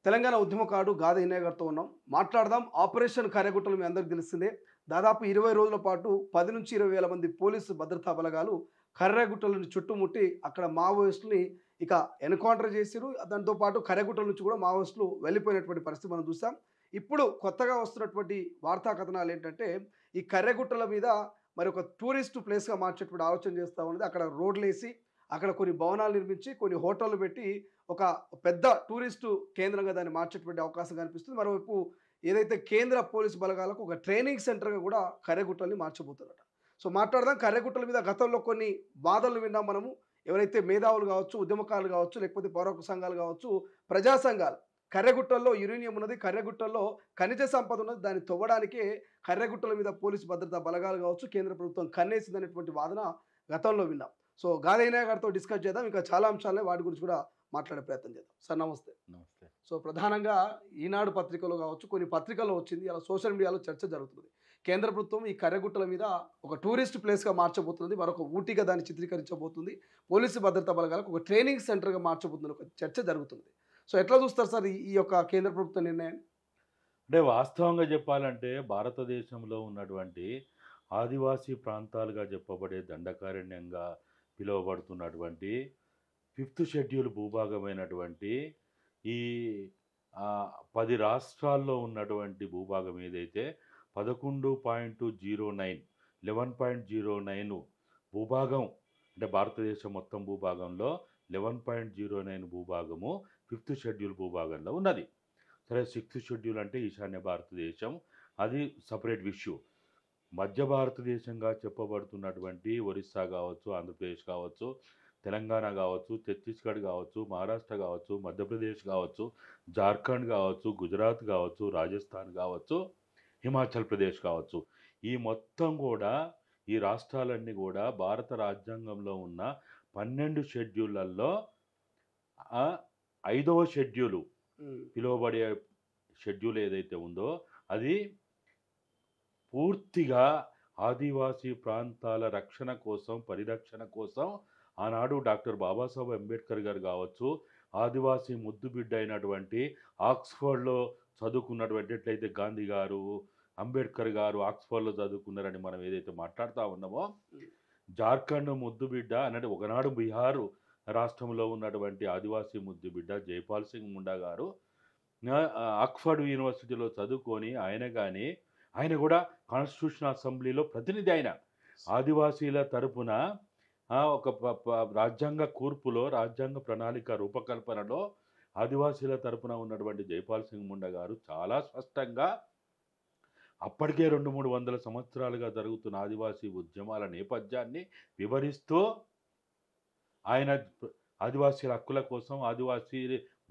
తెలంగాణ ఉద్యమకారుడు గాదె ఇన్నయ్య గారితో ఉన్నాం. మాట్లాడదాం. ఆపరేషన్ కర్రెగుట్టలు మీ అందరికి తెలిసిందే. దాదాపు 20 రోజుల పాటు 10-20 వేల మంది పోలీసు భద్రతా బలగాలు కర్రెగుట్టలను చుట్టుముట్టి అక్కడ మావోయిస్టులని ఇక ఎన్‌కౌంటర్ చేసిర్రు. దాంతో పాటు కర్రెగుట్టల నుంచి కూడా మావోయిస్టులు వెళ్ళిపోయినటువంటి పరిస్థితి మనం చూసాం. ఇప్పుడు కొత్తగా వస్తున్నటువంటి వార్తా కథనాలు ఏంటంటే, ఈ కర్రెగుట్టల మీద మరి ఒక టూరిస్ట్ ప్లేస్‌గా మార్చేటువంటి ఆలోచన చేస్తా ఉన్నది. అక్కడ రోడ్లేసి, అక్కడ కొన్ని భవనాలు నిర్మించి, కొన్ని హోటళ్లు పెట్టి ఒక పెద్ద టూరిస్టు కేంద్రంగా దాన్ని మార్చేటువంటి అవకాశం కనిపిస్తుంది. మరోవైపు ఏదైతే కేంద్ర పోలీసు బలగాలకు ఒక ట్రైనింగ్ సెంటర్‌గా కూడా కర్రెగుట్టల్ని మార్చబోతున్నారట. సో మాట్లాడదాం. కర్రెగుట్టల మీద గతంలో కొన్ని వాదనలు విన్నాం మనము. ఎవరైతే మేధావులు కావచ్చు, ఉద్యమకారులు కావచ్చు, లేకపోతే పౌర హక్కు సంఘాలు కావచ్చు, ప్రజా సంఘాలు కర్రెగుట్టల్లో యురేనియం ఉన్నది, కర్రెగుట్టల్లో ఖనిజ సంపద ఉన్నది. దాన్ని తవ్వడానికే కర్రెగుట్టల మీద పోలీసు భద్రతా బలగాలు కావచ్చు, కేంద్ర ప్రభుత్వం కన్నేసిందనేటువంటి వాదన గతంలో విన్నాం. సో గాదె గారితో డిస్కస్ చేద్దాం. ఇంకా చాలా అంశాలున్నాయి. వాటి గురించి కూడా మాట్లాడే ప్రయత్నం చేద్దాం. సార్ నమస్తే. నమస్తే. సో ప్రధానంగా ఈనాడు పత్రికలో కావచ్చు, కొన్ని పత్రికల్లో వచ్చింది. అలా సోషల్ మీడియాలో చర్చ జరుగుతుంది. కేంద్ర ప్రభుత్వం ఈ కర్రెగుట్టల మీద ఒక టూరిస్ట్ ప్లేస్‌గా మార్చబోతుంది. మరొక ఊటీగా దాన్ని చిత్రీకరించబోతుంది. పోలీసు భద్రతా బలగాలకు ఒక ట్రైనింగ్ సెంటర్‌గా మార్చబోతుందని ఒక చర్చ జరుగుతుంది. సో ఎట్లా చూస్తారు సార్ ఈ యొక్క కేంద్ర ప్రభుత్వ నిర్ణయాన్ని? అంటే వాస్తవంగా చెప్పాలంటే భారతదేశంలో ఉన్నటువంటి ఆదివాసీ ప్రాంతాలుగా చెప్పబడే దండకారణ్యంగా పిలువబడుతున్నటువంటి ఫిఫ్త్ షెడ్యూల్ భూభాగమైనటువంటి ఈ 10 రాష్ట్రాల్లో ఉన్నటువంటి భూభాగం ఏదైతే 11.09 11.09 భూభాగం, అంటే భారతదేశం మొత్తం భూభాగంలో 11.09 భూభాగము ఫిఫ్త్ షెడ్యూల్ భూభాగంలో ఉన్నది. సరే, సిక్స్త్ షెడ్యూల్ అంటే ఈశాన్య భారతదేశం, అది సపరేట్ ఇష్యూ. మధ్య భారతదేశంగా చెప్పబడుతున్నటువంటి ఒరిస్సా కావచ్చు, ఆంధ్రప్రదేశ్ కావచ్చు, తెలంగాణ కావచ్చు, ఛత్తీస్గఢ్ కావచ్చు, మహారాష్ట్ర కావచ్చు, మధ్యప్రదేశ్ కావచ్చు, జార్ఖండ్ కావచ్చు, గుజరాత్ కావచ్చు, రాజస్థాన్ కావచ్చు, హిమాచల్ ప్రదేశ్ కావచ్చు, ఈ మొత్తం కూడా ఈ రాష్ట్రాలన్నీ కూడా భారత రాజ్యాంగంలో ఉన్న 12 షెడ్యూళ్లలో 5వ షెడ్యూలు పిలువబడే షెడ్యూల్ ఏదైతే ఉందో అది పూర్తిగా ఆదివాసీ ప్రాంతాల రక్షణ కోసం, పరిరక్షణ కోసం ఆనాడు డాక్టర్ బాబాసాహెబ్ అంబేద్కర్ గారు కావచ్చు, ఆదివాసీ ముద్దుబిడ్డ అయినటువంటి ఆక్స్ఫర్డ్లో చదువుకున్నటువంటి ఎట్లయితే గాంధీ గారు, అంబేద్కర్ గారు ఆక్స్ఫర్డ్లో చదువుకున్నారని మనం ఏదైతే మాట్లాడుతూ ఉన్నామో, జార్ఖండ్ ముద్దుబిడ్డ అన్నట్టు ఒకనాడు బీహారు రాష్ట్రంలో ఉన్నటువంటి ఆదివాసీ ముద్దుబిడ్డ జైపాల్ సింగ్ ముండా గారు ఆక్స్ఫర్డ్ యూనివర్సిటీలో చదువుకొని ఆయన కూడా కాన్స్టిట్యూషన్ అసెంబ్లీలో ప్రతినిధి. ఆయన ఆదివాసీల తరపున ఒక రాజ్యాంగ కూర్పులో, రాజ్యాంగ ప్రణాళిక రూపకల్పనలో ఆదివాసీల తరపున ఉన్నటువంటి జైపాల్ సింగ్ ముండా గారు చాలా స్పష్టంగా అప్పటికే 200-300 సంవత్సరాలుగా జరుగుతున్న ఆదివాసీ ఉద్యమాల నేపథ్యాన్ని వివరిస్తూ ఆయన ఆదివాసీల హక్కుల కోసం, ఆదివాసీ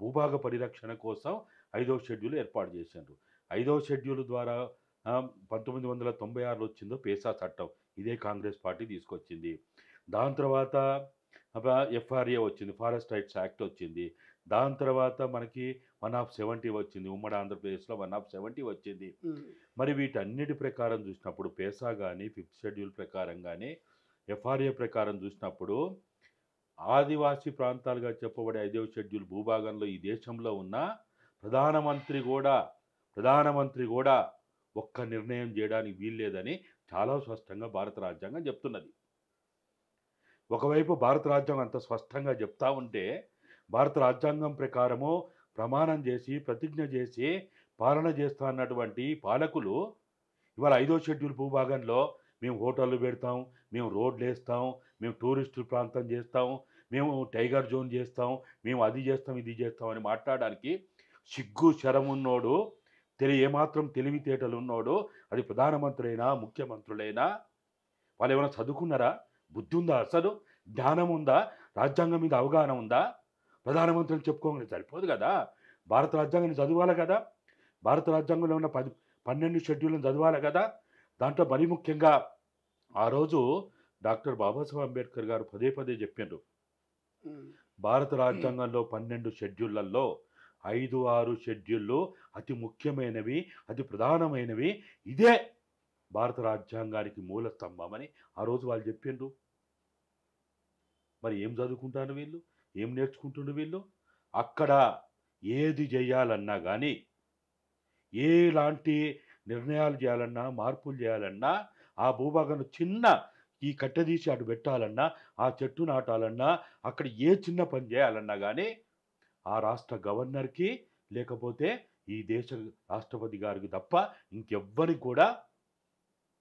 భూభాగ పరిరక్షణ కోసం 5వ షెడ్యూల్ ఏర్పాటు చేశారు. 5వ షెడ్యూల్ ద్వారా 1996లో వచ్చిందో పేసా చట్టం, ఇదే కాంగ్రెస్ పార్టీ తీసుకొచ్చింది. దాని తర్వాత ఎఫ్ఆర్ఏ వచ్చింది, ఫారెస్ట్ రైట్స్ యాక్ట్ వచ్చింది. దాని తర్వాత మనకి 1/70 వచ్చింది, ఉమ్మడి ఆంధ్రప్రదేశ్లో 1/70 వచ్చింది. మరి వీటన్నిటి ప్రకారం చూసినప్పుడు పేసా కానీ, ఫిఫ్త్ షెడ్యూల్ ప్రకారం కానీ, ఎఫ్ఆర్ఏ ప్రకారం చూసినప్పుడు ఆదివాసీ ప్రాంతాలుగా చెప్పబడే 5వ షెడ్యూల్ భూభాగంలో ఈ దేశంలో ఉన్న ప్రధానమంత్రి కూడా ఒక్క నిర్ణయం చేయడానికి వీల్లేదని చాలా స్పష్టంగా భారత రాజ్యాంగం చెప్తున్నది. ఒకవైపు భారత రాజ్యాంగం అంత స్పష్టంగా చెప్తా ఉంటే, భారత రాజ్యాంగం ప్రకారము ప్రమాణం చేసి, ప్రతిజ్ఞ చేసి పాలన చేస్తా అన్నటువంటి పాలకులు ఇవాళ 5వ షెడ్యూల్ భూభాగంలో మేము హోటళ్ళు పెడతాం, మేము రోడ్లు వేస్తాం, మేము టూరిస్టు ప్రాంతం చేస్తాం, మేము టైగర్ జోన్ చేస్తాం, మేము అది చేస్తాం, ఇది చేస్తాం అని మాట్లాడడానికి సిగ్గు శరమున్నోడు, ఏమాత్రం తెలివితేటలు ఉన్నోడు, అది ప్రధానమంత్రి అయినా ముఖ్యమంత్రులైనా వాళ్ళు ఏమైనా చదువుకున్నారా? బుద్ధి ఉందా? అసలు జ్ఞానం ఉందా? రాజ్యాంగం మీద అవగాహన ఉందా? ప్రధానమంత్రిని చెప్పుకోగానే సరిపోదు కదా, భారత రాజ్యాంగాన్ని చదవాలి కదా, భారత రాజ్యాంగంలో ఉన్న 12 షెడ్యూల్ని చదవాలి కదా. దాంట్లో మరీ ముఖ్యంగా ఆ రోజు డాక్టర్ బాబాసాహెబ్ అంబేద్కర్ గారు పదే చెప్పారు, భారత రాజ్యాంగంలో 12 షెడ్యూళ్లలో 5-6 షెడ్యూళ్ళు అతి ముఖ్యమైనవి, అతి ప్రధానమైనవి, ఇదే భారత రాజ్యాంగానికి మూల స్తంభం అని ఆ రోజు వాళ్ళు చెప్పిండ్రు. మరి ఏం చదువుకుంటారు వీళ్ళు? ఏం నేర్చుకుంటుండ్రు వీళ్ళు? అక్కడ ఏది చేయాలన్నా కానీ, ఎలాంటి నిర్ణయాలు చేయాలన్నా, మార్పులు చేయాలన్నా, ఆ భూభాగంలో చిన్న ఈ కట్టె తీసి అటు పెట్టాలన్నా, ఆ చెట్టు నాటాలన్నా, అక్కడ ఏ చిన్న పని చేయాలన్నా కానీ ఆ రాష్ట్ర గవర్నర్‌కి, లేకపోతే ఈ దేశ రాష్ట్రపతి గారికి తప్ప ఇంకెవ్వరికి కూడా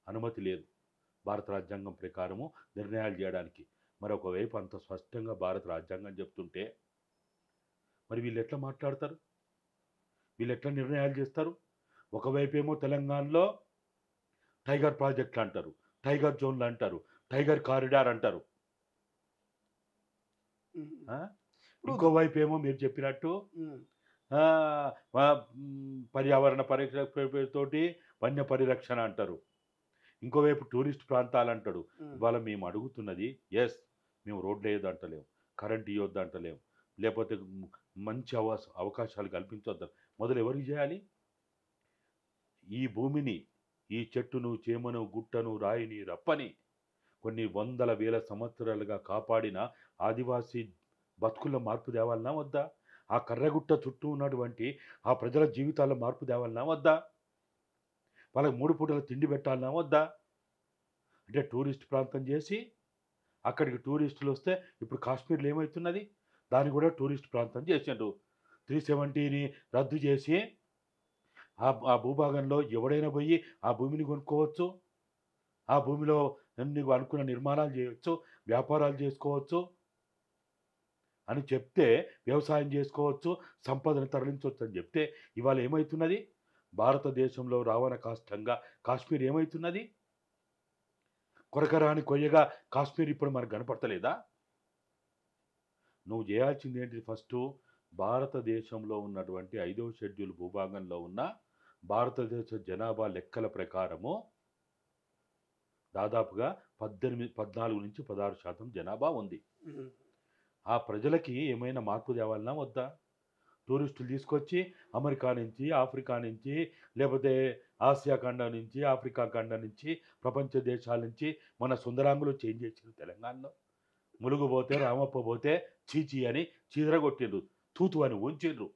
అనుమతి లేదు. భారత రాజ్యాంగం ప్రకారము నిర్ణయాలు చేయడానికి. మరొకవైపు అంత స్పష్టంగా భారత రాజ్యాంగం చెప్తుంటే, మరి వీళ్ళెట్లా మాట్లాడతారు? వీళ్ళెట్లా నిర్ణయాలు చేస్తారు? ఒకవైపేమో తెలంగాణలో టైగర్ ప్రాజెక్టులు అంటారు, టైగర్ జోన్లు అంటారు, టైగర్ కారిడార్ అంటారు. ఉమ్. ఆ? ఇప్పుడు ఇంకోవైపేమో మీరు చెప్పినట్టు ఉమ్, పర్యావరణ పరిరక్షణ తోటి వన్య పరిరక్షణ అంటారు. ఇంకోవైపు టూరిస్ట్ ప్రాంతాలు అంటాడు. ఉమ్, ఇవాళ మేము అడుగుతున్నది, ఎస్, మేము రోడ్లు వేయొద్దు అంటలేము, కరెంట్ ఇవ్వద్దు అంటలేము, లేకపోతే మంచి అవకాశాలు కల్పించొద్దు. మొదలు ఎవరికి చేయాలి? ఈ భూమిని, ఈ చెట్టును, చేమను, గుట్టను, రాయిని, రప్పని కొన్ని వందల వేల సంవత్సరాలుగా కాపాడిన ఆదివాసీ బతుకుల్లో మార్పు తేవాలన్నా వద్దా? ఆ కర్రగుట్ట చుట్టూ ఉన్నటువంటి ఆ ప్రజల జీవితాల్లో మార్పు తేవాలన్నా వద్దా? వాళ్ళకి 3 పూటల తిండి పెట్టాలన్నా వద్దా? అంటే టూరిస్ట్ ప్రాంతం చేసి అక్కడికి టూరిస్టులు వస్తే ఇప్పుడు కాశ్మీర్లో ఏమవుతున్నది? దాన్ని కూడా టూరిస్ట్ ప్రాంతం చేసిండ్రు. 370ని రద్దు చేసి ఆ భూభాగంలో ఎవడైనా పోయి ఆ భూమిని కొనుక్కోవచ్చు. ఆ భూమిలో నీకు అనుకున్న నిర్మాణాలు చేయొచ్చు, వ్యాపారాలు చేసుకోవచ్చు అని చెప్తే, వ్యవసాయం చేసుకోవచ్చు, సంపదను తరలించవచ్చు అని చెప్తే, ఇవాళ ఏమవుతున్నది? భారతదేశంలో రావణ కాష్టంగా కాశ్మీర్ ఏమవుతున్నది? కొరకరాని కొయ్యగా కాశ్మీర్ ఇప్పుడు మనకు కనపడతలేదా? నువ్వు చేయాల్సింది ఏంటి? ఫస్టు భారతదేశంలో ఉన్నటువంటి 5వ షెడ్యూల్ భూభాగంలో ఉన్న భారతదేశ జనాభా లెక్కల ప్రకారము దాదాపుగా 14-16% జనాభా ఉంది. ఉమ్. ఆ ప్రజలకి ఏమైనా మార్పు తేవాలన్నా వద్దా? టూరిస్టులు తీసుకొచ్చి అమెరికా నుంచి, ఆఫ్రికా నుంచి, లేకపోతే ఆసియా ఖండం నుంచి, ఆఫ్రికా ఖండం నుంచి, ప్రపంచ దేశాల నుంచి మన సుందరాంగులు చేంజ్ చేసిండ్రు తెలంగాణలో. ములుగు పోతే, రామప్ప పోతే చీచీ అని చీదరగొట్టిండ్రు, తూతు అని ఉంచిండ్రు.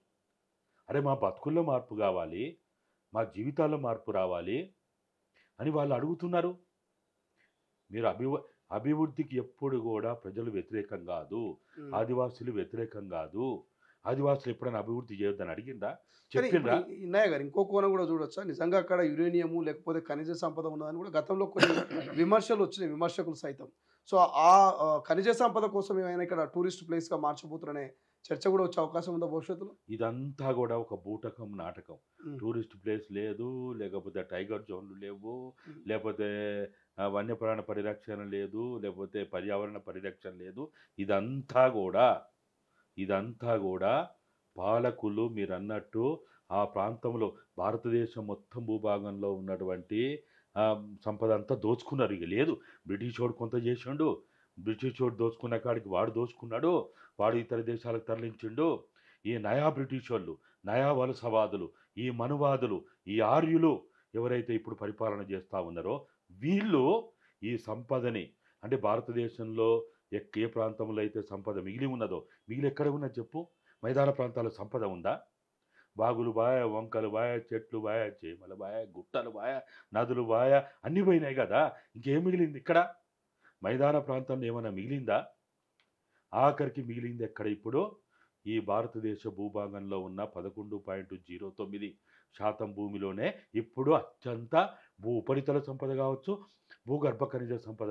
అరే మా బతుకుల్లో మార్పు కావాలి, మా జీవితాల్లో మార్పు రావాలి అని వాళ్ళు అడుగుతున్నారు. మీరు అభివృద్ధికి ఎప్పుడు కూడా ప్రజలు వ్యతిరేకం కాదు, ఉమ్. ఆదివాసులు వ్యతిరేకం కాదు. ఆదివాసులు ఎప్పుడైనా అభివృద్ధి చేయొద్దని అడిగిందా? కానీ ఇప్పుడు చెప్పిండ్రా? ఇన్నయ్య గారు ఇంకో కోణం కూడా చూడొచ్చా? నిజంగా అక్కడ యురేనియము లేకపోతే ఖనిజ సంపద ఉన్నదని కూడా గతంలో కొన్ని విమర్శలు వచ్చినాయి, విమర్శకులు సైతం. సో ఆ ఖనిజ సంపద కోసం ఏమైనా ఇక్కడ టూరిస్ట్ ప్లేస్గా మార్చబోతున్నారనే చర్చ కూడా వచ్చే అవకాశం ఉందా భవిష్యత్తులో? ఇదంతా కూడా ఒక బూటకం నాటకం. ఉమ్, టూరిస్ట్ ప్లేస్ లేదు, లేకపోతే టైగర్ జోన్లు లేవు, ఉమ్, లేకపోతే వన్యప్రాణ పరిరక్షణ లేదు, లేకపోతే పర్యావరణ పరిరక్షణ లేదు. ఇదంతా కూడా పాలకులు మీరన్నట్టు ఆ ప్రాంతంలో భారతదేశం మొత్తం భూభాగంలో ఉన్నటువంటి సంపద అంతా దోచుకున్నారు. ఇక లేదు, బ్రిటిష్ వాడు కొంత చేసిండు, బ్రిటిష్ వాడు దోచుకున్న కాడికి వాడు దోచుకున్నాడు, వాడు ఇతర దేశాలకు తరలించిండు. ఈ నయా బ్రిటిష్ వాళ్ళు, నయా వలసవాదులు, ఈ మనువాదులు, ఈ ఆర్యులు ఎవరైతే ఇప్పుడు పరిపాలన చేస్తూ ఉన్నారో వీళ్ళు ఈ సంపదని, అంటే భారతదేశంలో ఏ ప్రాంతంలో అయితే సంపద మిగిలి ఉన్నదో, మిగిలి ఎక్కడ ఉన్నది చెప్పు? మైదాన ప్రాంతాల్లో సంపద ఉందా? వాగులు బాయ, వంకలు బాయ, చెట్లు బాయ, చేమలు బాయ, గుట్టలు బాయ, నదులు బాయ, అన్నీ పోయినాయి కదా. ఇంకేం మిగిలింది ఇక్కడ? మైదాన ప్రాంతంలో ఏమైనా మిగిలిందా? ఆఖరికి మిగిలింది ఎక్కడ ఇప్పుడు? ఈ భారతదేశ భూభాగంలో ఉన్న 11.09% భూమిలోనే ఇప్పుడు అత్యంత ఉపరితల సంపద కావచ్చు, భూగర్భ ఖనిజ సంపద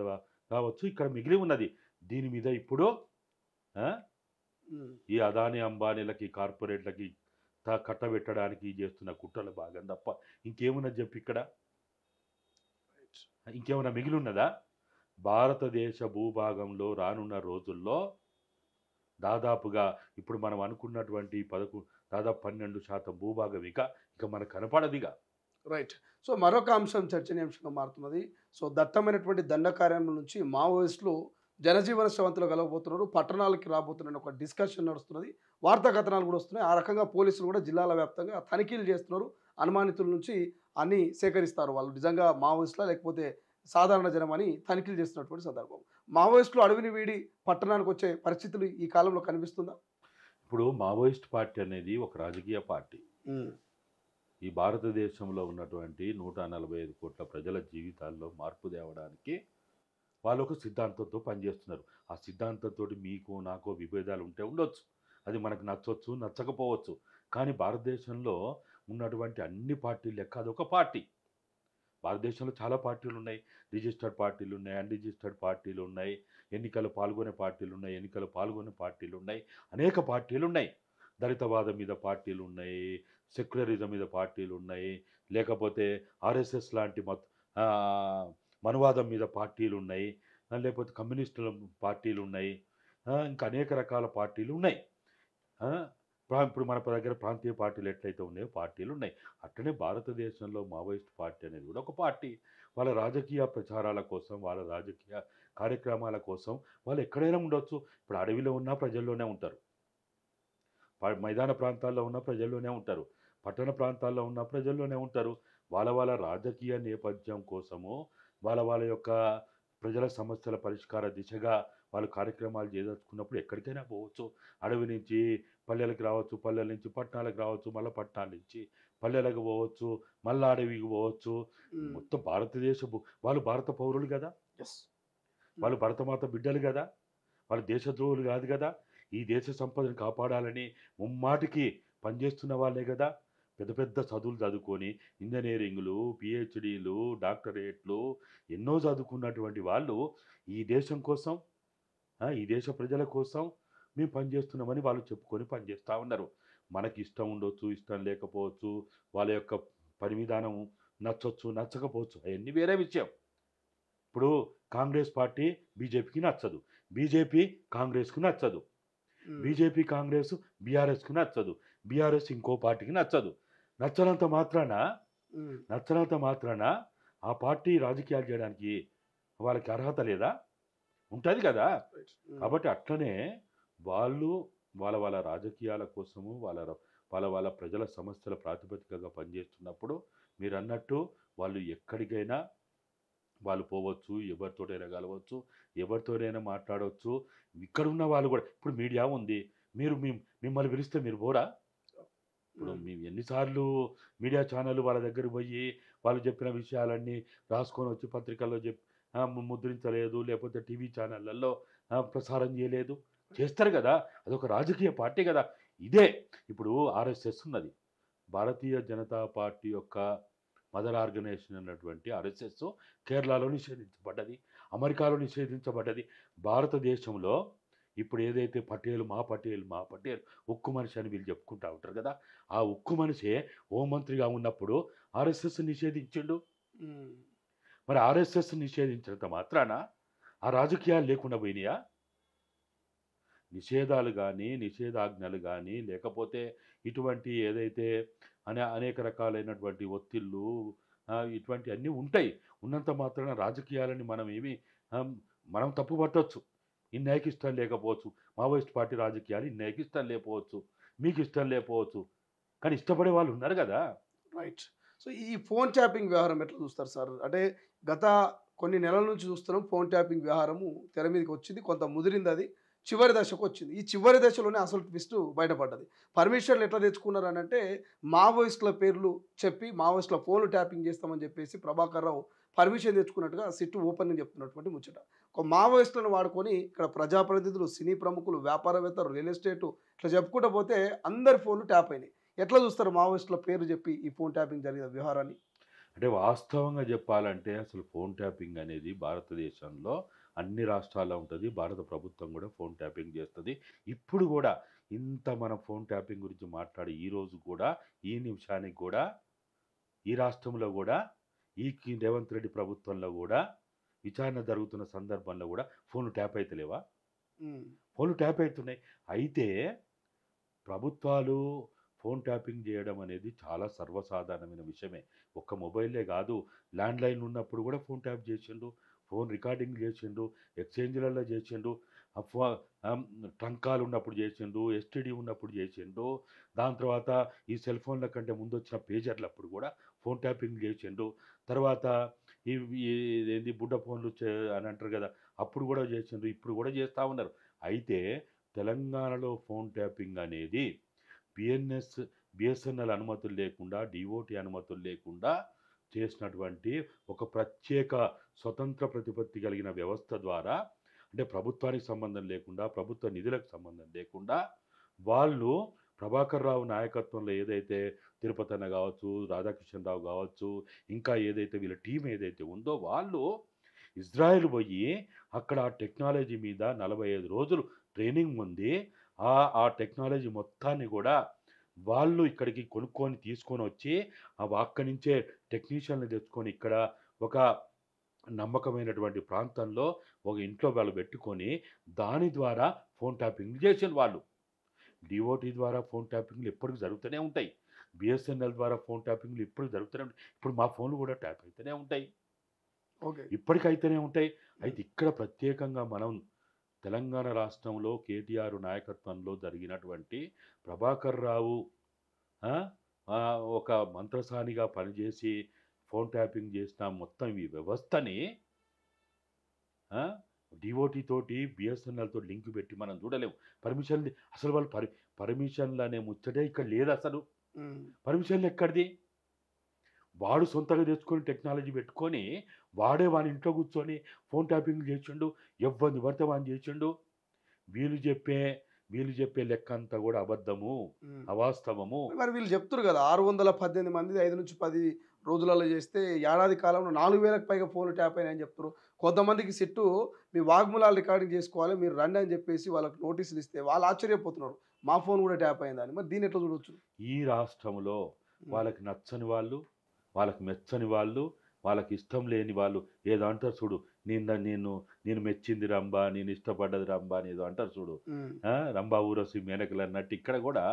కావచ్చు ఇక్కడ మిగిలి ఉన్నది. దీని మీద ఇప్పుడు ఉమ్. ఈ అదాని అంబానీలకి, కార్పొరేట్లకి కట్టబెట్టడానికి చేస్తున్న కుట్రల భాగం తప్ప ఇంకేమున్నది చెప్పి ఇక్కడ? ఇంకేమైనా మిగిలి ఉన్నదా? భారతదేశ భూభాగంలో రానున్న రోజుల్లో దాదాపుగా ఇప్పుడు మనం అనుకున్నటువంటి దాదాపు 12% భూభాగం ఇక మనకు కనపడదిగా. రైట్. సో మరొక అంశం చర్చనీయాంశంగా మారుతున్నది. సో దట్టమైనటువంటి దండకార్యం నుంచి మావోయిస్టులు జనజీవన స్రవంతిలో కలగబోతున్నారు, పట్టణాలకి రాబోతున్న ఒక డిస్కషన్ నడుస్తున్నది, వార్తా కథనాలు కూడా వస్తున్నాయి. ఆ రకంగా పోలీసులు కూడా జిల్లాల వ్యాప్తంగా తనిఖీలు చేస్తున్నారు. అనుమానితుల నుంచి అన్ని సేకరిస్తారు. వాళ్ళు నిజంగా మావోయిస్టులా లేకపోతే సాధారణ జనం అని తనిఖీలు చేస్తున్నటువంటి సందర్భం. మావోయిస్టులు అడవిని వీడి పట్టణానికి వచ్చే పరిస్థితులు ఈ కాలంలో కనిపిస్తుందా? ఇప్పుడు మావోయిస్ట్ పార్టీ అనేది ఒక రాజకీయ పార్టీ. ఉమ్, ఈ భారతదేశంలో ఉన్నటువంటి 145 కోట్ల ప్రజల జీవితాల్లో మార్పు తేవడానికి వాళ్ళు ఒక సిద్ధాంతంతో పనిచేస్తున్నారు. ఆ సిద్ధాంతంతో మీకు నాకు విభేదాలు ఉంటే ఉండొచ్చు. అది మనకు నచ్చొచ్చు, నచ్చకపోవచ్చు. కానీ భారతదేశంలో ఉన్నటువంటి అన్ని పార్టీలు లెక్క అదొక పార్టీ. భారతదేశంలో చాలా పార్టీలు ఉన్నాయి. రిజిస్టర్డ్ పార్టీలు ఉన్నాయి, అన్‌రిజిస్టర్డ్ పార్టీలు ఉన్నాయి, ఎన్నికల్లో పాల్గొనే పార్టీలు ఉన్నాయి, ఎన్నికల్లో పాల్గొనే పార్టీలు ఉన్నాయి, అనేక పార్టీలు ఉన్నాయి. దళితవాదం మీద పార్టీలు ఉన్నాయి, సెక్యులరిజం మీద పార్టీలు ఉన్నాయి, లేకపోతే ఆర్ఎస్ఎస్ లాంటి మనువాదం మీద పార్టీలు ఉన్నాయి, లేకపోతే కమ్యూనిస్టుల పార్టీలు ఉన్నాయి, ఇంకా అనేక రకాల పార్టీలు ఉన్నాయి. ఆ! ఇప్పుడు మన దగ్గర ప్రాంతీయ పార్టీలు ఎట్లయితే ఉన్నాయో పార్టీలు ఉన్నాయి. అట్లనే భారతదేశంలో మావోయిస్ట్ పార్టీ అనేది కూడా ఒక పార్టీ. వాళ్ళ రాజకీయ ప్రచారాల కోసం, వాళ్ళ రాజకీయ కార్యక్రమాల కోసం వాళ్ళు ఎక్కడైనా ఉండొచ్చు. ఇప్పుడు అడవిలో ఉన్నా ప్రజల్లోనే ఉంటారు. మైదాన ప్రాంతాల్లో ఉన్న ప్రజల్లోనే ఉంటారు. పట్టణ ప్రాంతాల్లో ఉన్న ప్రజల్లోనే ఉంటారు. వాళ్ళ వాళ్ళ రాజకీయ నేపథ్యం కోసము, వాళ్ళ వాళ్ళ యొక్క ప్రజల సమస్యల పరిష్కార దిశగా వాళ్ళు కార్యక్రమాలు చేయదలుచుకున్నప్పుడు ఎక్కడికైనా పోవచ్చు. అడవి నుంచి పల్లెలకు రావచ్చు, పల్లెల నుంచి పట్టణాలకు రావచ్చు, మళ్ళా పట్టణాల నుంచి పల్లెలకు పోవచ్చు, మళ్ళా అడవికి పోవచ్చు. ఉమ్, మొత్తం భారతదేశపు వాళ్ళు భారత పౌరులు కదా! ఎస్. వాళ్ళు భరతమాత బిడ్డలు కదా! వాళ్ళు దేశద్రోహులు కాదు కదా! ఈ దేశ సంపదను కాపాడాలని ముమ్మాటికి పనిచేస్తున్న వాళ్ళే కదా! పెద్ద పెద్ద చదువులు చదువుకొని ఇంజినీరింగ్‌లు, పీహెచ్‌డీలు, డాక్టరేట్‌లు ఎన్నో చదువుకున్నటువంటి వాళ్ళు ఈ దేశం కోసం, ఈ దేశ ప్రజల కోసం మేము పనిచేస్తున్నామని వాళ్ళు చెప్పుకొని పనిచేస్తా ఉన్నారు. మనకి ఇష్టం ఉండొచ్చు, ఇష్టం లేకపోవచ్చు. వాళ్ళ యొక్క పని విధానం నచ్చొచ్చు, నచ్చకపోవచ్చు. అయన్నీ వేరే విషయం. ఇప్పుడు కాంగ్రెస్ పార్టీ బీజేపీకి నచ్చదు. బీజేపీ కాంగ్రెస్‌కి నచ్చదు. ఉమ్, బీజేపీ, కాంగ్రెస్ బీఆర్ఎస్‌కి నచ్చదు. బీఆర్ఎస్ ఇంకో పార్టీకి నచ్చదు. నచ్చనంత మాత్రాన ఉమ్, నచ్చనంత మాత్రాన ఆ పార్టీ రాజకీయాలు చేయడానికి వాళ్ళకి అర్హత లేదా? ఉంటది కదా! రైట్. ఉమ్, కాబట్టి అట్లనే వాళ్ళు వాళ్ళ వాళ్ళ రాజకీయాల కోసము, వాళ్ళ వాళ్ళ ప్రజల సమస్యల ప్రాతిపదికగా పనిచేస్తున్నప్పుడు మీరన్నట్టు వాళ్ళు ఎక్కడికైనా వాళ్ళు పోవచ్చు, ఎవరితోటైనా కలవచ్చు, ఎవరితోనైనా మాట్లాడవచ్చు. ఇక్కడున్న వాళ్ళు కూడా ఇప్పుడు మీడియా ఉంది. మిమ్మల్ని పిలిస్తే మీరు పోరా? ఇప్పుడు ఉమ్, మేము ఎన్నిసార్లు మీడియా ఛానల్ వాళ్ళ దగ్గరికి పోయి వాళ్ళు చెప్పిన విషయాలన్నీ రాసుకొని వచ్చి పత్రికల్లో ముద్రించలేదు, లేకపోతే టీవీ ఛానళ్ళల్లో ప్రసారం చేయలేదు. చేస్తారు కదా! అదొక రాజకీయ పార్టీ కదా! ఇదే ఇప్పుడు ఆర్ఎస్ఎస్ ఉన్నది. భారతీయ జనతా పార్టీ యొక్క మదర్ ఆర్గనైజేషన్ అన్నటువంటి ఆర్ఎస్ఎస్ కేరళలో నిషేధించబడ్డది, అమెరికాలో నిషేధించబడ్డది. భారతదేశంలో ఇప్పుడు ఏదైతే పటేల్, మా పటేల్, మా పటేల్ ఉక్కు మనిషి అని వీళ్ళు చెప్పుకుంటా ఉంటారు కదా! ఆ ఉక్కు మనిషే హోంమంత్రిగా ఉన్నప్పుడు ఆర్ఎస్ఎస్ నిషేధించిండు. ఉమ్, మరి ఆర్ఎస్ఎస్ నిషేధించినంత మాత్రాన ఆ రాజకీయాలు లేకుండా పోయినాయా? నిషేధాలు గానీ, నిషేధాజ్ఞలు గానీ, లేకపోతే ఇటువంటి ఏదైతే అనేక రకాలైనటువంటి ఒత్తిళ్ళు, ఇటువంటివన్నీ ఉంటాయి. ఉన్నంత మాత్రాన రాజకీయాలని ఆహ్, మనం తప్పు పట్టొచ్చు. ఇన్నయ్యకి ఇష్టం లేకపోవచ్చు. మావోయిస్ట్ పార్టీ రాజకీయాలు ఇన్నయ్యకి ఇష్టం లేకపోవచ్చు. మీకు ఇష్టం లేకపోవచ్చు. కానీ ఇష్టపడే వాళ్ళు ఉన్నారు గదా! రైట్. సో, ఈ ఫోన్ ట్యాపింగ్ వ్యవహారం ఎట్లా చూస్తారు సార్? అంటే గత కొన్ని నెలల నుంచి చూస్తున్నాం ఫోన్ ట్యాపింగ్ వ్యవహారము తెర మీదకి వచ్చింది. కొంత ముదిరిందది. చివరి దశకొచ్చింది. ఈ చివరి దశలోనే అసలు ట్విస్ట్ బయటపడ్డది. పర్మిషన్‌లు ఎట్లా తెచ్చుకున్నారనంటే మావోయిస్టుల పేర్లు చెప్పి మావోయిస్టుల ఫోన్‌లు ట్యాపింగ్ చేస్తామని చెప్పేసి ప్రభాకర్ రావు పర్మిషన్ తెచ్చుకున్నట్టుగా సిట్టు ఓపెన్‌గా చెప్తున్నటువంటి ముచ్చట. ఒక మావోయిస్టులను వాడుకొని ఇక్కడ ప్రజాప్రతినిధులు, సినీ ప్రముఖులు, వ్యాపారవేత్తలు, రియల్ ఎస్టేటు ఇట్లా చెప్పుకుంటూ పోతే అందరి ఫోన్‌లు ట్యాప్ అయినాయి. ఎట్లా చూస్తారు మావోయిస్టుల పేరు చెప్పి ఈ ఫోన్ ట్యాపింగ్ జరిగిన వ్యవహారాన్ని? అంటే వాస్తవంగా చెప్పాలంటే అసలు ఫోన్ ట్యాపింగ్ అనేది భారతదేశంలో అన్ని రాష్ట్రాల్లో ఉంటది. భారత ప్రభుత్వం కూడా ఫోన్ ట్యాపింగ్ చేస్తది. ఇప్పుడు గూడా ఇంత మనం ఫోన్ ట్యాపింగ్ గురించి మాట్లాడి ఈరోజు కూడా, ఈ నిమిషానికి గూడా, ఈ రాష్ట్రంలో గూడా, రేవంత్ రెడ్డి ప్రభుత్వంలో గూడా విచారణ జరుగుతున్న సందర్భంలో గూడా ఫోన్‌లు ట్యాప్ అయితలేవా? హ్మ్. ఫోన్‌లు ట్యాప్ అయితున్నాయి. అయితే ప్రభుత్వాలు ఫోన్ ట్యాపింగ్ చేయడం అనేది చాలా సర్వసాధారణమైన విషయమే. ఒక్క మొబైలే గాదు. ల్యాండ్‌లైన్ ఉన్నప్పుడు గూడా ఫోన్ ట్యాప్ జేసిండు. ఫోన్ రికార్డింగ్ జేసిండు. ఎక్స్‌చేంజ్‌లలో జేసిండు. ఆహ్, ఫో ఆహ్, ట్రంకాలు ఉన్నప్పుడు జేసిండు. ఎస్టీడీ ఉన్నప్పుడు జేసిండు. దాని తర్వాత ఈ సెల్ ఫోన్‌ల కంటే ముందొచ్చిన పేజర్‌లప్పుడు గూడా ఫోన్ ట్యాపింగ్ జేసిండు. తర్వాత ఇవి ఇదేంది బుడ్డ ఫోన్‌లు అని అంటారు గదా! అప్పుడు గూడా జేసిండ్రు. ఇప్పుడు గూడా జేస్తా ఉన్నారు. అయితే తెలంగాణలో ఫోన్ ట్యాపింగ్ అనేది బిఎస్ఎన్ఎల్ అనుమతులు లేకుండా, డిఓటి అనుమతులు లేకుండా చేసినటువంటి ఒక ప్రత్యేక స్వతంత్ర ప్రతిపత్తి కలిగిన వ్యవస్థ ద్వారా, అంటే ప్రభుత్వానికి సంబంధం లేకుండా, ప్రభుత్వ నిధులకు సంబంధం లేకుండా వాళ్ళు ప్రభాకర్ రావు నాయకత్వంలో ఏదైతే తిరుపతి అన్న కావచ్చు, రాధాకిషన్ రావు కావచ్చు, ఇంకా ఏదైతే వీళ్ళ టీం ఏదైతే ఉందో వాళ్ళు ఇజ్రాయెల్ పోయి అక్కడ ఆ టెక్నాలజీ మీద 45 రోజులు ట్రైనింగ్ ఉంది. ఆ టెక్నాలజీ మొత్తాన్ని కూడా వాళ్ళు ఇక్కడికి కొనుక్కొని తీసుకొని వచ్చి అక్కడి నుంచే టెక్నీషియన్లు తెచ్చుకొని ఇక్కడ ఒక నమ్మకమైనటువంటి ప్రాంతంలో ఒక ఇంట్లో వాళ్ళు పెట్టుకొని దాని ద్వారా ఫోన్ ట్యాపింగ్ చేసిన వాళ్ళు. డిఓటి ద్వారా ఫోన్ ట్యాపింగ్లు ఎప్పటికి జరుగుతూనే ఉంటాయి. బిఎస్ఎన్ఎల్ ద్వారా ఫోన్ ట్యాపింగ్లు ఇప్పుడు జరుగుతూనే ఉంటాయి. ఇప్పుడు మా ఫోన్లు కూడా ట్యాప్ అయితేనే ఉంటాయి, ఓకే. ఇప్పటికైతేనే ఉంటాయి. అయితే ఇక్కడ ప్రత్యేకంగా మనం తెలంగాణ రాష్ట్రంలో కేటీఆర్ నాయకత్వంలో జరిగినటువంటి ప్రభాకర్ రావు ఒక మంత్రసానిగా పనిచేసి ఫోన్ ట్యాపింగ్ చేసిన మొత్తం ఈ వ్యవస్థని డిఓటి తోటి బిఎస్ఎన్ఎల్ తోటి లింక్ పెట్టి మనం చూడలేము. పర్మిషన్ అసలు వాళ్ళు పర్మిషన్లు అనే ముచ్చటే ఇక్కడ లేదు. అసలు పర్మిషన్లు ఎక్కడిది? వాడు సొంతగా తెచ్చుకొని టెక్నాలజీ పెట్టుకొని వాడే వాని ఇంట్లో కూర్చొని ఫోన్ ట్యాపింగ్ చేసిండు, ఎవరిని పడితే వాడిని చేసిండు. వీళ్ళు చెప్పే లెక్క అంతా కూడా అబద్ధము, అవాస్తవము. మరి వీళ్ళు చెప్తున్నారు కదా 618 మంది 5 నుంచి 10 రోజులలో చేస్తే ఏడాది కాలంలో 4000కు పైగా ఫోన్లు ట్యాప్ అయినాయని చెప్తారు. కొంతమందికి సిట్టు మీ వాగ్మూలాలు రికార్డింగ్ చేసుకోవాలి, మీరు రండి అని చెప్పేసి వాళ్ళకి నోటీసులు ఇస్తే వాళ్ళు ఆశ్చర్యపోతున్నారు, మా ఫోన్ కూడా ట్యాప్ అయిందని. మరి దీన్ని ఎట్లా చూడవచ్చు? ఈ రాష్ట్రంలో వాళ్ళకి నచ్చని వాళ్ళు, వాళ్ళకి మెచ్చని వాళ్ళు, వాళ్ళకి ఇష్టం లేని వాళ్ళు ఏదో అంటారు చూడు, నేను మెచ్చింది రంభ, నేను ఇష్టపడ్డది రంభ అని ఏదో అంటారు చూడు. రంభా ఊరసి మేనకలు అన్నట్టు ఇక్కడ కూడా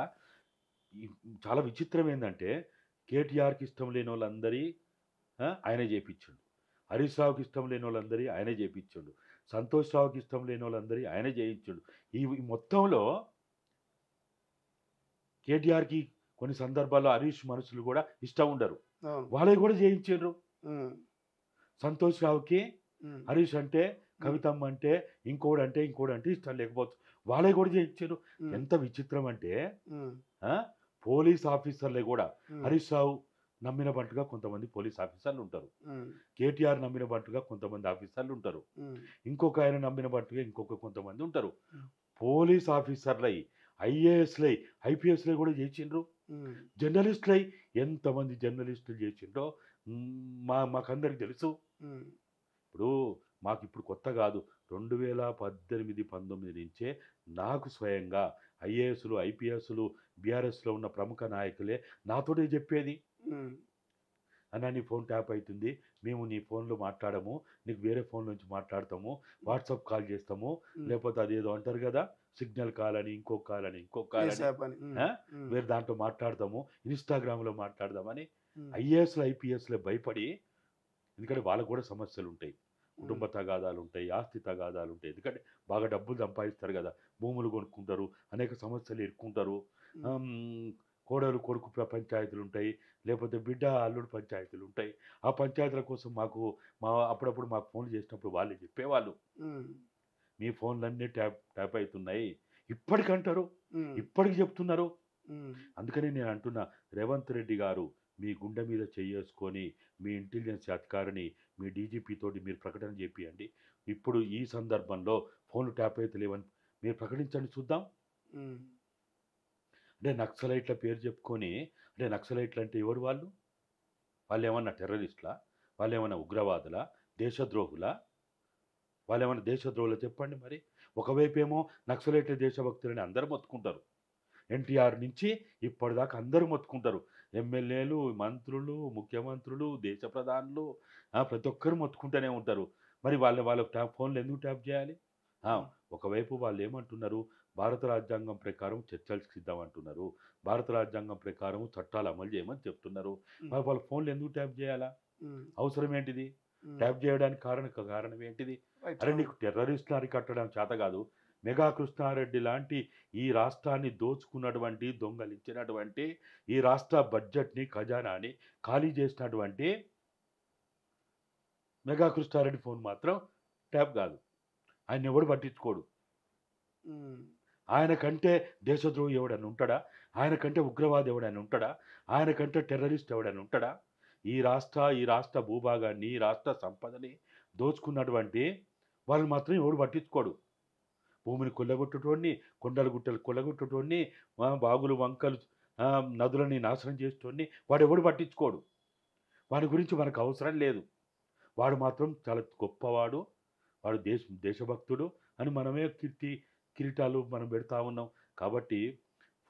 చాలా విచిత్రం ఏంటంటే కేటీఆర్కి ఇష్టం లేని వాళ్ళందరి ఆయనే చేయించాడు, హరీష్ రావుకి ఇష్టం లేని వాళ్ళందరి ఆయనే చేయించాడు, సంతోష్ రావుకి ఇష్టం లేని వాళ్ళందరి ఆయనే చేయించాడు. ఈ మొత్తంలో కేటీఆర్కి కొన్ని సందర్భాల్లో హరీష్ మనుషులు కూడా ఇష్టం ఉండరు, వాళ్ళే కూడా చేయించారు. సంతోష్ రావుకి హరీష్ అంటే, కవితమ్మ అంటే, ఇంకోడంటే ఇష్టం లేకపోవచ్చు, వాళ్ళే కూడా చేయించారు. ఎంత విచిత్రం అంటే పోలీస్ ఆఫీసర్లే కూడా హరీష్ రావు నమ్మిన బంటుగా కొంతమంది పోలీస్ ఆఫీసర్లు ఉంటారు, కేటీఆర్ నమ్మిన బంటుగా కొంతమంది ఆఫీసర్లు ఉంటారు, ఇంకొక ఆయన నమ్మిన బంటుగా ఇంకొక కొంతమంది ఉంటారు. పోలీస్ ఆఫీసర్లై, ఐఏఎస్లై, ఐపీఎస్లై కూడా చేసిండ్రు. జర్నలిస్టులై ఎంతమంది జర్నలిస్టులు చేసిండ్రో మాకందరికి తెలుసు. ఇప్పుడు మాకు ఇప్పుడు కొత్త కాదు, 2018-19 నుంచే నాకు స్వయంగా ఐఏఎస్లు, ఐపీఎస్లు, బీఆర్ఎస్లో ఉన్న ప్రముఖ నాయకులే నాతోనే చెప్పేది, అన్న నీ ఫోన్ ట్యాప్ అవుతుంది, మేము నీ ఫోన్లో మాట్లాడము, నీకు వేరే ఫోన్ నుంచి మాట్లాడతాము, వాట్సాప్ కాల్ చేస్తాము, లేకపోతే అదేదో అంటారు కదా సిగ్నల్ కాల్ అని, ఇంకొక కాల్ అని వేరే దాంట్లో మాట్లాడతాము, ఇన్స్టాగ్రామ్లో మాట్లాడదామని ఐఏఎస్లు, ఐపీఎస్లే భయపడి, ఎందుకంటే వాళ్ళకు కూడా సమస్యలు ఉంటాయి, కుటుంబ తగాదాలు ఉంటాయి, ఆస్తి తగాదాలు ఉంటాయి, ఎందుకంటే బాగా డబ్బులు సంపాదిస్తారు కదా, భూములు కొనుక్కుంటారు, అనేక సమస్యలు ఎదుర్కొంటారు, కోడలు కొడుకు పంచాయతీలు ఉంటాయి, లేకపోతే బిడ్డ అల్లుడు పంచాయతీలు ఉంటాయి. ఆ పంచాయతీల కోసం అప్పుడప్పుడు మాకు ఫోన్లు చేసినప్పుడు వాళ్ళే చెప్పేవాళ్ళు, మీ ఫోన్లన్నీ ట్యాప్ అవుతున్నాయి, ఇప్పటికంటారు, ఇప్పటికి చెప్తున్నారు. అందుకని నేను అంటున్నా, రేవంత్ రెడ్డి గారు మీ గుండె మీద చేసుకొని మీ ఇంటెలిజెన్స్ అధికారిని, మీ డీజీపీ తోటి మీరు ప్రకటన చేపియండి, ఇప్పుడు ఈ సందర్భంలో ఫోన్లు ట్యాప్ అయితే లేవని మీరు ప్రకటించండి చూద్దాం. అంటే నక్సలైట్ల పేరు చెప్పుకొని, అంటే నక్సలైట్లు అంటే ఎవరు వాళ్ళు? వాళ్ళు ఏమన్నా టెర్రరిస్టులా? వాళ్ళు ఏమన్నా ఉగ్రవాదులా? దేశద్రోహులా? వాళ్ళు ఏమన్నా దేశద్రోహులు చెప్పండి. మరి ఒకవైపు ఏమో నక్సలైట్ల దేశభక్తులని అందరూ మొత్తుకుంటారు, ఎన్టీఆర్ నుంచి ఇప్పటిదాకా అందరూ మొత్తుకుంటారు, ఎమ్మెల్యేలు, మంత్రులు, ముఖ్యమంత్రులు, దేశ ప్రధానులు, ప్రతి ఒక్కరు మొత్తుకుంటూనే ఉంటారు. మరి వాళ్ళ ఫోన్లు ఎందుకు ట్యాప్ చేయాలి? ఒకవైపు వాళ్ళు ఏమంటున్నారు, భారత రాజ్యాంగం ప్రకారం చర్చలు సిద్ధం అంటున్నారు, భారత రాజ్యాంగం ప్రకారం చట్టాలు అమలు చేయమని చెప్తున్నారు, మరి వాళ్ళ ఫోన్లు ఎందుకు ట్యాప్ చేయాలా? అవసరం ఏంటిది? ట్యాప్ చేయడానికి కారణం ఏంటిది? అరే నీకు టెర్రరిస్టులు అరికట్టడం చేత కాదు, మెగా కృష్ణారెడ్డి లాంటి ఈ రాష్ట్రాన్ని దోచుకున్నటువంటి, దొంగలించినటువంటి, ఈ రాష్ట్ర బడ్జెట్ని, ఖజానాని ఖాళీ చేసినటువంటి మెగా కృష్ణారెడ్డి ఫోన్ మాత్రం ట్యాప్ కాదు, ఆయన ఎవడు పట్టించుకోడు. ఆయన కంటే దేశద్రోహి ఎవడని ఉంటాడా? ఆయన కంటే ఉగ్రవాది ఎవడని ఉంటాడా? ఆయన కంటే టెర్రరిస్ట్ ఎవడని ఉంటాడా? ఈ రాష్ట్ర భూభాగాన్ని, ఈ రాష్ట్ర సంపదని దోచుకున్నటువంటి వాళ్ళు మాత్రం ఎవడు పట్టించుకోడు. భూమిని కొల్లగొట్టేటోడిని, కొండలు గుట్టలు కొల్లగొట్టేటోడిని, వాగులు, వంకలు, నదులని నాశనం చేసేటోడిని వాడెవడు పట్టించుకోడు. వాడి గురించి మనకు అవసరం లేదు. వాడు మాత్రం చాలా గొప్పవాడు, వాడు దేశభక్తుడు అని మనమే కిరీటాలు మనం పెడతా ఉన్నాం. కాబట్టి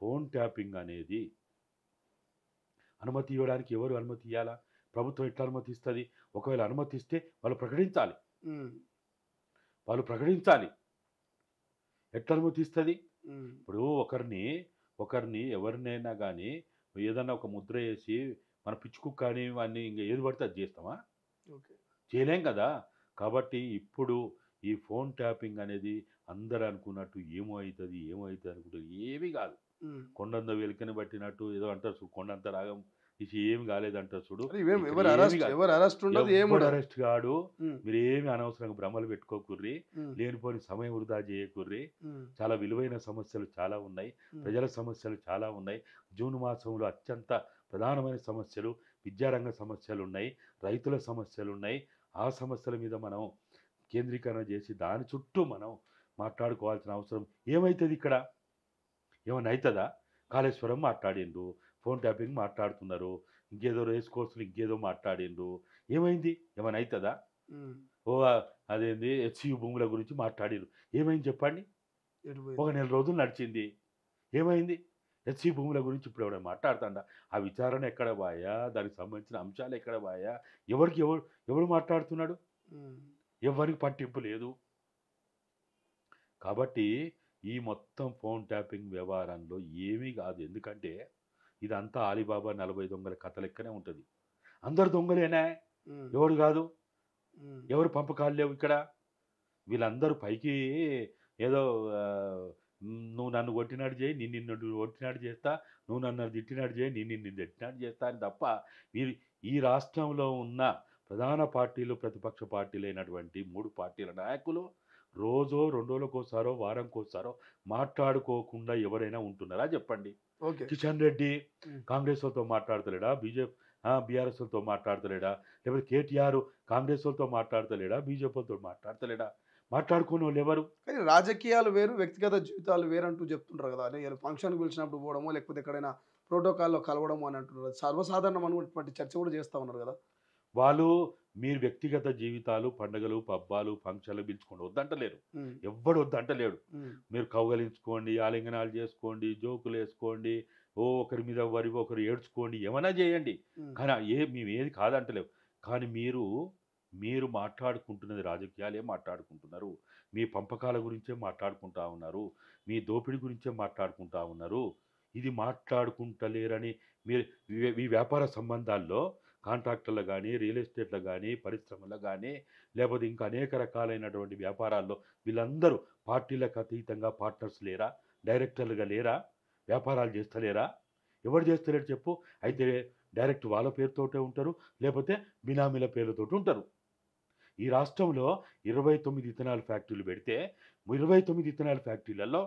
ఫోన్ ట్యాపింగ్ అనేది అనుమతి ఇవ్వడానికి ఎవరు అనుమతి ఇవ్వాలా? ప్రభుత్వం ఎట్లా అనుమతిస్తుంది? ఒకవేళ అనుమతిస్తే వాళ్ళు ప్రకటించాలి. వాళ్ళు ప్రకటించాలి. ఎట్లా అనుమతిస్తుంది? ఇప్పుడు ఒకరిని ఎవరినైనా కానీ ఏదన్నా ఒక ముద్ర వేసి మన పిచ్చుకు కానీ వాడిని ఇంకా ఏది పడితే అది చేస్తామా? చేయలేం కదా. కాబట్టి ఇప్పుడు ఈ ఫోన్ ట్యాపింగ్ అనేది అందరు అనుకున్నట్టు ఏమో అవుతుంది అనుకుంటారు. ఏమీ కాదు. కొండంత వెలికని పట్టినట్టు ఏదో అంటారు చూడు, కొండంత రాగం తీసి ఏమి కాలేదంటారు చూడు. అరెస్ట్ కాడు. మీరు ఏమి అనవసరంగా భ్రమలు పెట్టుకోకుర్రి, లేనిపోని సమయం వృధా చేయకుర్రి. చాలా విలువైన సమస్యలు చాలా ఉన్నాయి, ప్రజల సమస్యలు చాలా ఉన్నాయి. జూన్ మాసంలో అత్యంత ప్రధానమైన సమస్యలు విద్యారంగ సమస్యలు ఉన్నాయి, రైతుల సమస్యలు ఉన్నాయి. ఆ సమస్యల మీద మనం కేంద్రీకరణ చేసి దాని చుట్టూ మనం మాట్లాడుకోవాల్సిన అవసరం ఏమవుతుంది? ఇక్కడ ఏమైనా అవుతుందా? కాళేశ్వరం మాట్లాడిండ్రు, ఫోన్ ట్యాపింగ్ మాట్లాడుతున్నారు, ఇంకేదో రేస్ కోర్సులు ఇంకేదో మాట్లాడిండ్రు. ఏమైంది? ఏమైనా అవుతుందా? అదేంది హెచ్సియు భూముల గురించి మాట్లాడిరు. ఏమైంది చెప్పండి? ఒక నెల రోజులు నడిచింది. ఏమైంది? హెచ్సియు భూముల గురించి ఇప్పుడు ఎవరైనా మాట్లాడుతాడా? ఆ విచారణ ఎక్కడ బాయా? దానికి సంబంధించిన అంశాలు ఎక్కడ బాయా? ఎవడు మాట్లాడుతున్నాడు? ఎవరికి పట్టింపు లేదు. కాబట్టి ఈ మొత్తం ఫోన్ ట్యాపింగ్ వ్యవహారంలో ఏమీ కాదు. ఎందుకంటే ఇదంతా అలీబాబా 40 దొంగల కథ లెక్కనే ఉంటుంది. అందరు దొంగలేనా? ఎవడు కాదు. ఎవరు పంపకాలు లేవు ఇక్కడ. వీళ్ళందరూ పైకి ఏదో నువ్వు నన్ను కొట్టినాడు చేయి, నిన్ను కొట్టినాడు చేస్తా, నువ్వు నన్ను తిట్టినాడు చేయి, నిన్ను తిట్టినాడు చేస్తా అని తప్ప వీరు ఈ రాష్ట్రంలో ఉన్న ప్రధాన పార్టీలు, ప్రతిపక్ష పార్టీలు అయినటువంటి 3 పార్టీల నాయకులు రోజో 2 రోజులకోసారో వారంకోసారో మాట్లాడుకోకుండా ఎవరైనా ఉంటున్నారా చెప్పండి? కిషన్ రెడ్డి కాంగ్రెస్ వాళ్ళతో మాట్లాడతలేడా? బీఆర్ఎస్ వాళ్ళతో మాట్లాడతలేడా? లేకపోతే కేటీఆర్ కాంగ్రెస్ వాళ్ళతో మాట్లాడతలేడా? బీజేపీ వాళ్ళతో మాట్లాడతలేడా? మాట్లాడుకునే వాళ్ళు ఎవరు? కానీ రాజకీయాలు వేరు, వ్యక్తిగత జీవితాలు వేరు అంటూ చెప్తుంటారు కదా. అదే ఫంక్షన్కి పిలిచినప్పుడు పోవడమో, లేకపోతే ఎక్కడైనా ప్రోటోకాల్లో కలవడము అని అంటున్నారు. సర్వసాధారణం అనుకున్నటువంటి చర్చ కూడా చేస్తూ ఉన్నారు కదా. వాళ్ళు మీరు వ్యక్తిగత జీవితాలు, పండుగలు, పబ్బాలు, ఫంక్షన్లు పిలుచుకోండి, వద్దంటలేరు. ఎవ్వడు వద్దంటలేడు. మీరు కౌగలించుకోండి, ఆలింగనాలు చేసుకోండి, జోకులు వేసుకోండి, ఒకరి మీద ఒకరు ఏడ్చుకోండి, ఏమైనా చేయండి. కానీ మేము ఏది కాదంటలేవు. కానీ మీరు మాట్లాడుకుంటున్నది రాజకీయాలే మాట్లాడుకుంటున్నారు. మీ పంపకాల గురించే మాట్లాడుకుంటా ఉన్నారు, మీ దోపిడీ గురించే మాట్లాడుకుంటా ఉన్నారు. ఇది మాట్లాడుకుంటలేరని మీరు ఈ వ్యాపార సంబంధాల్లో కాంట్రాక్టర్లు కానీ, రియల్ ఎస్టేట్లో కానీ, పరిశ్రమలో కానీ, లేకపోతే ఇంకా అనేక రకాలైనటువంటి వ్యాపారాల్లో వీళ్ళందరూ పార్టీలకు అతీతంగా పార్ట్నర్స్ లేరా? డైరెక్టర్లుగా లేరా? వ్యాపారాలు చేస్తలేరా? ఎవరు చేస్తలేరు చెప్పు? అయితే డైరెక్ట్ వాళ్ళ పేరుతోటే ఉంటారు, లేకపోతే బినామీల పేర్లతోటి ఉంటారు. ఈ రాష్ట్రంలో 29 ఇథనాల్ ఫ్యాక్టరీలు పెడితే 29 ఇథనాల్ ఫ్యాక్టరీలలో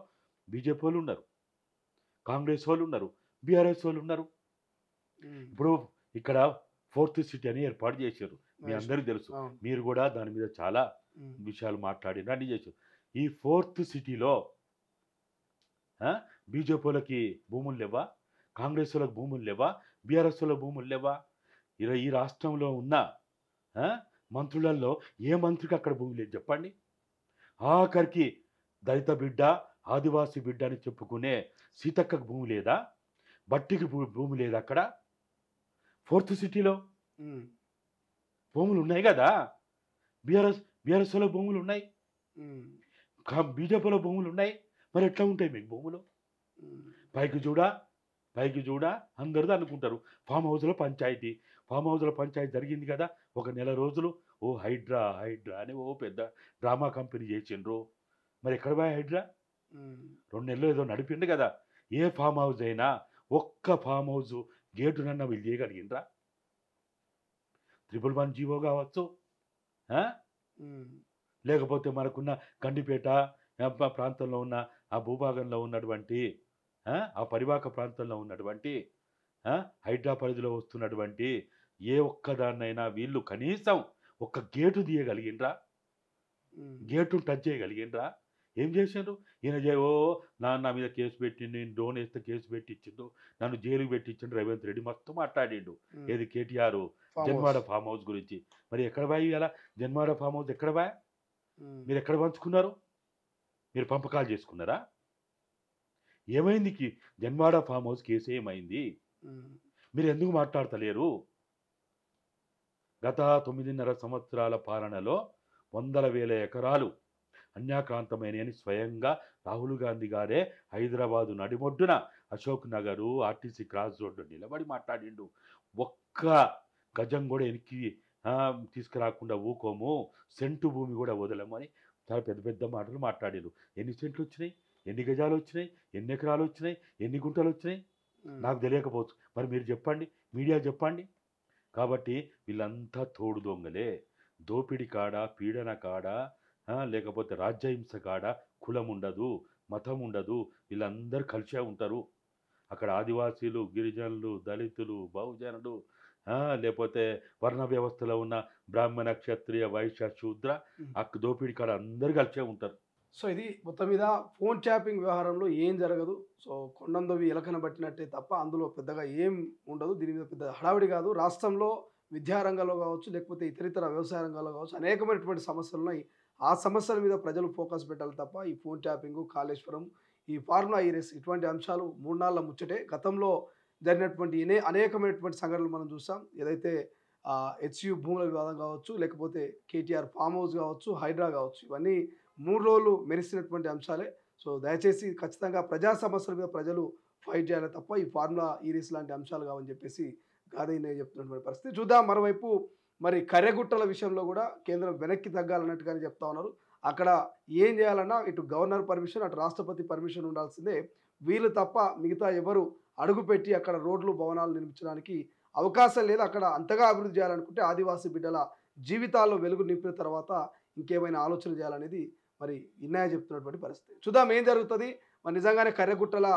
బీజేపీ వాళ్ళు ఉన్నారు, కాంగ్రెస్ వాళ్ళు ఉన్నారు, బీఆర్ఎస్ వాళ్ళు ఉన్నారు. ఇప్పుడు ఇక్కడ 4th సిటీ అని ఏర్పాటు చేశారు. మీ అందరికీ తెలుసు. మీరు కూడా దాని మీద చాలా విషయాలు మాట్లాడిన అన్ని చేశారు. ఈ 4th సిటీలో బీజేపీ వాళ్ళకి భూములు లేవా? కాంగ్రెస్ వాళ్ళకి భూములు లేవా? బీఆర్ఎస్ వాళ్ళకి భూములు లేవా? ఈ రాష్ట్రంలో ఉన్న మంత్రులలో ఏ మంత్రికి అక్కడ భూమి లేదు చెప్పండి? ఆఖరికి దళిత బిడ్డ, ఆదివాసీ బిడ్డ అని చెప్పుకునే సీతక్కకు భూమి లేదా? బట్టికి భూమి లేదా? అక్కడ 4th సిటీలో భూములు ఉన్నాయి కదా. బీఆర్ఎస్లో భూములు ఉన్నాయి, బీజేపీలో భూములు ఉన్నాయి. మరి ఎట్లా ఉంటాయి మీకు భూములు? పైకి చూడా అందరూ అనుకుంటారు ఫామ్ హౌస్లో పంచాయతీ జరిగింది కదా ఒక నెల రోజులు. హైడ్రా అని పెద్ద డ్రామా కంపెనీ చేసిండ్రు. మరి ఎక్కడ పోయి హైడ్రా? 2 నెలలు ఏదో నడిపిండు కదా. ఏ ఫామ్ హౌస్ అయినా ఒక్క ఫామ్ హౌస్ గేటునన్నా వీళ్ళు చేయగలిగిండ్రా? 111 జీవో కావచ్చు, లేకపోతే మనకున్న గండిపేట ప్రాంతంలో ఉన్న ఆ భూభాగంలో ఉన్నటువంటి ఆ పరివాహక ప్రాంతంలో ఉన్నటువంటి హైడ్రా పరిధిలో వస్తున్నటువంటి ఏ ఒక్కదాన్నైనా వీళ్ళు కనీసం ఒక గేటు తీయగలిగిండ్రా? గేటును టచ్ చేయగలిగిండ్రా? ఏం చేసిండ్రు? ఓ నా మీద కేసు పెట్టిండు, నేను డ్రోన్ వేస్తే కేసు పెట్టించిండు, నన్ను జైలుకి పెట్టించిండు రేవంత్ రెడ్డి మస్తు మాట్లాడిండు. ఏది కేటీఆర్ జన్వాడ ఫామ్ హౌస్ గురించి. మరి ఎక్కడ బాయ్ ఇలా జన్వాడ ఫామ్ హౌస్ ఎక్కడ బాయ్? మీరు ఎక్కడ పంచుకున్నారు? మీరు పంపకాలు చేసుకున్నారా? ఏమైంది జన్వాడ ఫామ్ హౌస్ కేసు ఏమైంది? మీరు ఎందుకు మాట్లాడతలేరు? గత 9.5 సంవత్సరాల పాలనలో 100,000 ఎకరాలు అన్యాక్రాంతమైనని స్వయంగా రాహుల్ గాంధీ గారే హైదరాబాదు నడిమొడ్డున Ashok Nagar RTC cross road నిలబడి మాట్లాడిండు. ఒక్క గజం కూడా వెనక్కి తీసుకురాకుండా ఊకోము, సెంటు భూమి కూడా వదలమని చాలా పెద్ద పెద్ద మాటలు మాట్లాడారు. ఎన్ని సెంట్లు వచ్చినాయి? ఎన్ని గజాలు వచ్చినాయి? ఎన్ని ఎకరాలు వచ్చినాయి? ఎన్ని గుంటలు వచ్చినాయి? నాకు తెలియకపోవచ్చు. మరి మీరు చెప్పండి, మీడియా చెప్పండి. కాబట్టి వీళ్ళంతా తోడు దొంగలే. దోపిడి కాడ, పీడన కాడ, లేకపోతే రాజ్యహింస కాడ కులం ఉండదు, మతం ఉండదు. వీళ్ళందరూ కలిసే ఉంటారు. అక్కడ ఆదివాసీలు, గిరిజనులు, దళితులు, బహుజనులు, లేకపోతే వర్ణ వ్యవస్థలో ఉన్న బ్రాహ్మణ, క్షత్రియ, వైశ్య, శూద్ర దోపిడి కాడ అందరూ కలిసే ఉంటారు. సో ఇది మొత్తం మీద ఫోన్ ట్యాపింగ్ వ్యవహారంలో ఏం జరగదు. సో కొండందవి ఎలకన పట్టినట్టే తప్ప అందులో పెద్దగా ఏం ఉండదు. దీని మీద పెద్ద హడావిడి కాదు. రాష్ట్రంలో విద్యారంగంలో కావచ్చు, లేకపోతే ఇతరితర వ్యవసాయ రంగాల్లో కావచ్చు, అనేకమైనటువంటి సమస్యలు ఉన్నాయి. ఆ సమస్యల మీద ప్రజలు ఫోకస్ పెట్టాలి తప్ప ఈ ఫోన్ ట్యాపింగ్, కాళేశ్వరం, ఈ ఫార్ములా ఈ రేస్ ఇటువంటి అంశాలు 3 నాళ్ళ ముచ్చటే. గతంలో జరిగినటువంటి అనేకమైనటువంటి సంఘటనలు మనం చూసాం. ఏదైతే హెచ్యు భూముల వివాదం కావచ్చు, లేకపోతే కేటీఆర్ ఫామ్ హౌస్ కావచ్చు, హైడ్రా కావచ్చు, ఇవన్నీ 3 రోజులు మెరిసినటువంటి అంశాలే. సో దయచేసి ఖచ్చితంగా ప్రజా సమస్యల మీద ప్రజలు ఫైట్ చేయాలి తప్ప ఈ ఫార్ములా ఈ రేస్ లాంటి అంశాలు కావని చెప్పేసి గాదయ్య చెప్తున్నటువంటి పరిస్థితి. చూద్దాం మరోవైపు మరి కర్రెగుట్టల విషయంలో కూడా కేంద్రం వెనక్కి తగ్గాలన్నట్టుగానే చెప్తా ఉన్నారు. అక్కడ ఏం చేయాలన్నా ఇటు గవర్నర్ పర్మిషన్, అటు రాష్ట్రపతి పర్మిషన్ ఉండాల్సిందే. వీళ్ళు తప్ప మిగతా ఎవరు అడుగుపెట్టి అక్కడ రోడ్లు, భవనాలు నిర్మించడానికి అవకాశం లేదు. అక్కడ అంతగా అభివృద్ధి చేయాలనుకుంటే ఆదివాసీ బిడ్డల జీవితాల్లో వెలుగు నింపిన తర్వాత ఇంకేమైనా ఆలోచన చేయాలనేది మరి ఇన్నాయ చెప్తున్నటువంటి పరిస్థితి. చూద్దాం ఏం జరుగుతుంది. మరి నిజంగానే కర్రెగుట్టల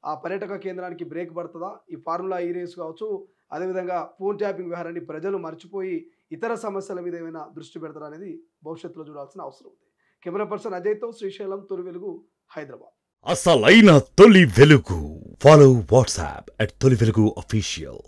ఆ పర్యాటక కేంద్రానికి బ్రేక్ పడుతుందా? ఈ ఫార్ములా ఈ రేస్ కావచ్చు, అదేవిధంగా ఫోన్ ట్యాపింగ్ వ్యవహారాన్ని ప్రజలు మర్చిపోయి ఇతర సమస్యల మీద ఏమైనా దృష్టి పెడతారా అనేది భవిష్యత్తులో చూడాల్సిన అవసరం ఉంది. కెమెరా పర్సన్ అజయ్తో శ్రీశైలం, తొలి వెలుగు, హైదరాబాద్. అసలైన తొలి వెలుగు. ఫాలో వాట్సాప్ @తొలి వెలుగు official.